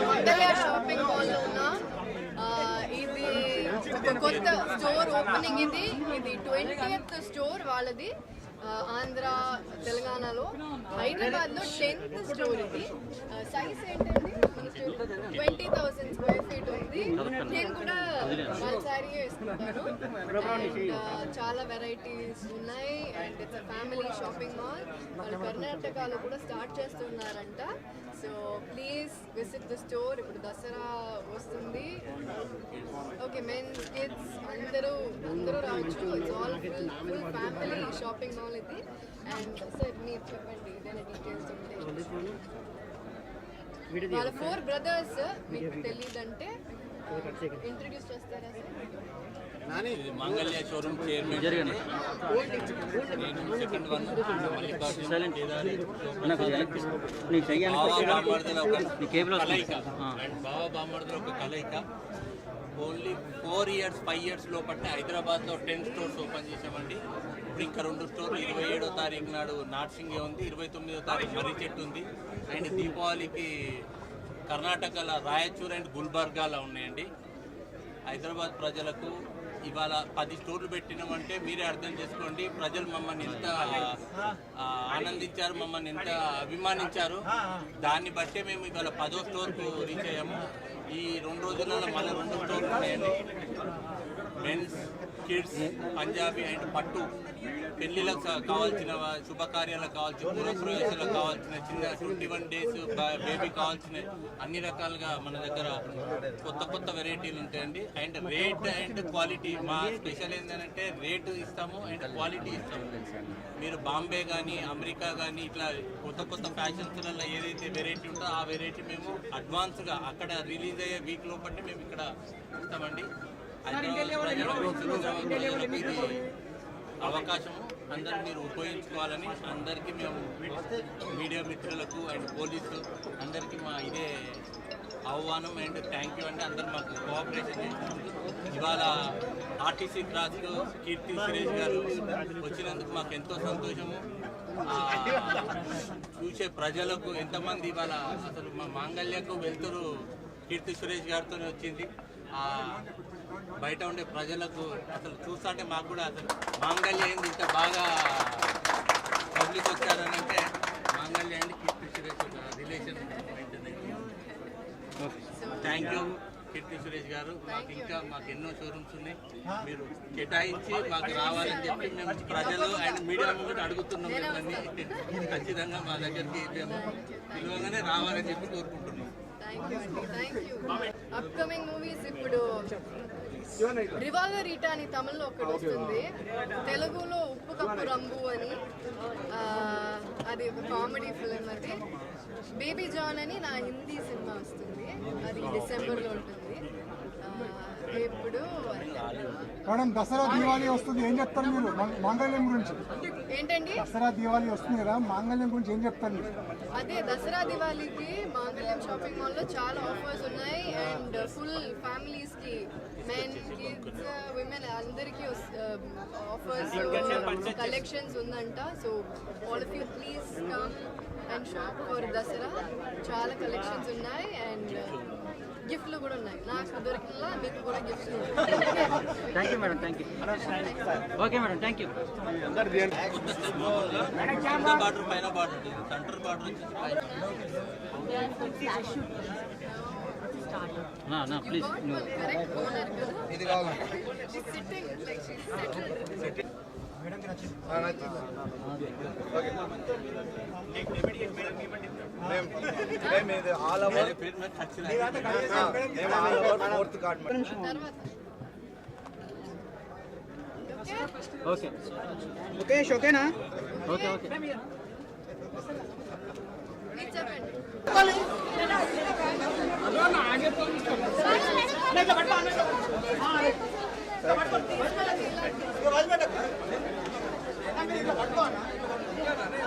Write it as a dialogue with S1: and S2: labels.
S1: Mangalya shopping mall లో ఉన్నా. ఇది కొత్త స్టోర్ ఓపెనింగ్. ఇది 20th స్టోర్ వాళ్ళది ఆంధ్ర తెలంగాణలో. హైదరాబాద్ లో 10th స్టోర్. ఇది సైజ్ ఏంటండి 20,000 స్క్వేర్ ఫీట్ ఉంది. నేను కూడా ఒకసారి వేసుకుంటాను. చాలా వెరైటీస్ ఉన్నాయి and it's family shopping mall. వాళ్ళు కర్ణాటకలో కూడా స్టార్ట్ చేస్తున్నారంట. So please visit the store. ఇప్పుడు దసరా వస్తుంది. ఓకే, మెన్స్ కిడ్స్ అందరూ రావచ్చు. It's all full family shopping mall ఇది. అండ్ సార్ మీరు చెప్పండి ఏదైనా డీటెయిల్స్ ఉంటే. వాళ్ళ 4 brothers మీకు తెలియదంటే ఇంట్రడ్యూస్ చేస్తారా సార్?
S2: ఇది మంగళ్య షోరూమ్ చైర్మన్. నేను సెకండ్ వన్ బాబా బామర్దుల ఒక కలయిక. ఓన్లీ 4 years 5 years లోపట్నే హైదరాబాద్లో 10 stores ఓపెన్ చేసామండి. ఇప్పుడు ఇంకా 2 స్టోర్లు 27వ తారీఖు నాడు నార్సింగే ఉంది, 29వ తారీఖు మర్రి చెట్టు ఉంది. అండ్ దీపావళికి కర్ణాటకలో రాయచూర్ అండ్ గుల్బర్గాలో ఉన్నాయండి. హైదరాబాద్ ప్రజలకు ఇవాళ 10 స్టోర్లు పెట్టినామంటే మీరే అర్థం చేసుకోండి. ప్రజలు మమ్మల్ని ఎంత ఆనందించారు, మమ్మల్ని ఎంత అభిమానించారు. దాన్ని బట్టే మేము ఇవాళ 10వ స్టోర్కు రీచ్ అయ్యాము. ఈ 2 రోజులలో మళ్ళీ 2 స్టోర్లు ఉన్నాయండి. మెన్స్, కిడ్స్, పంజాబీ అండ్ పట్టు, పెళ్లిలకు కావాల్సిన శుభకార్యాలకు కావాల్సిన గృహప్రవేశాలకు కావాల్సిన చిన్న 21 days బేబీ కావాల్సిన అన్ని రకాలుగా మన దగ్గర కొత్త వెరైటీలు ఉంటాయండి. అండ్ రేట్ అండ్ క్వాలిటీ మా స్పెషల్ ఏంటంటే రేటు ఇస్తాము అండ్ క్వాలిటీ ఇస్తాము. మీరు బాంబే కానీ అమెరికా కానీ ఇట్లా కొత్త ఫ్యాషన్స్లలో ఏదైతే వెరైటీ ఉంటుందో ఆ వెరైటీ మేము అడ్వాన్స్గా అక్కడ రిలీజ్ అయ్యే వీక్ లోపల మేము ఇక్కడ ఇస్తామండి. ఇది అవకాశము అందరూ మీరు ఉపయోగించుకోవాలని అందరికీ మేము మీడియా మిత్రులకు అండ్ పోలీసు అందరికీ మా ఇదే ఆహ్వానం అండ్ థ్యాంక్ యూ అండి. అందరూ మాకు కోఆపరేషన్ చేస్తున్నారు. ఇవాళ ఆర్టీసీ క్రాస్లో కీర్తి సురేష్ గారు వచ్చినందుకు మాకు ఎంతో సంతోషము. చూసే ప్రజలకు ఎంతమంది ఇవాళ అసలు మా మాంగళ్యకు వెళ్తురు కీర్తి సురేష్ గారితో వచ్చింది. బయట ఉండే ప్రజలకు అసలు చూస్తుంటే మాకు కూడా అసలు మాంగళ్య ఏంది ఇంత బాగా పబ్లిక్ వచ్చారని అంటే మాంగళ్య అండి Keerthy Suresh relation. Thank you Keerthy Suresh గారు. మాకు ఎన్నో షోరూమ్స్ ఉన్నాయి. మీరు కేటాయించి మాకు రావాలని చెప్పి మేము ప్రజలు అండ్ మీడియా ముందు అడుగుతున్నాం. మిమ్మల్ని ఖచ్చితంగా మా దగ్గరికి మేము పిలవగానే రావాలని చెప్పి కోరుకుంటున్నాం.
S1: అప్కమింగ్ మూవీస్ ఇప్పుడు రివాల్వర్ ఈటా అని తమిళ్లో ఒకటి వస్తుంది, తెలుగులో ఉప్పు కప్పు రంబు అని, అది ఒక కామెడీ ఫిల్మ్. అది బేబీ జాన్ అని నా హిందీ సినిమా వస్తుంది, అది డిసెంబర్లో ఉంటుంది. ఇప్పుడు
S3: మేడం దసరా దివాళీ వస్తుంది, ఏం చెప్తారు మీరు మాంగళ్యం గురించి?
S1: ఏంటంటి
S3: దసరా దివాళీ వస్తుంది కదా, మాంగళ్యం గురించి ఏం చెప్తారు మీరు?
S1: అదే దసరా దివాళీకి మాంగళ్యం షాపింగ్ మాల్ లో చాలా ఆఫర్స్ ఉన్నాయి అండ్ ఫుల్ ఫ్యామిలీస్ కి మెన్ కిడ్స్ విమెన్ అందరికి ఆఫర్స్ కలెక్షన్స్ ఉందంట. So all of you please come and shop for Dasara. చాలా కలెక్షన్స్ ఉన్నాయి అండ్ గిఫ్ట్లు కూడా ఉన్నాయి. నాకు దొరికిన మీకు కూడా గిఫ్ట్స్ ఉన్నాయి.
S4: Thank you madam, thank you. Okay madam, thank you.
S2: Border పైన బార్డర్ సెంటర్ బార్డర్
S4: ప్లీజ్
S3: ఇది కావాలి. All over fourth card.
S4: Okay
S3: Mukesh ఓకేనా?
S4: Okay okay.
S1: చెప్పండి.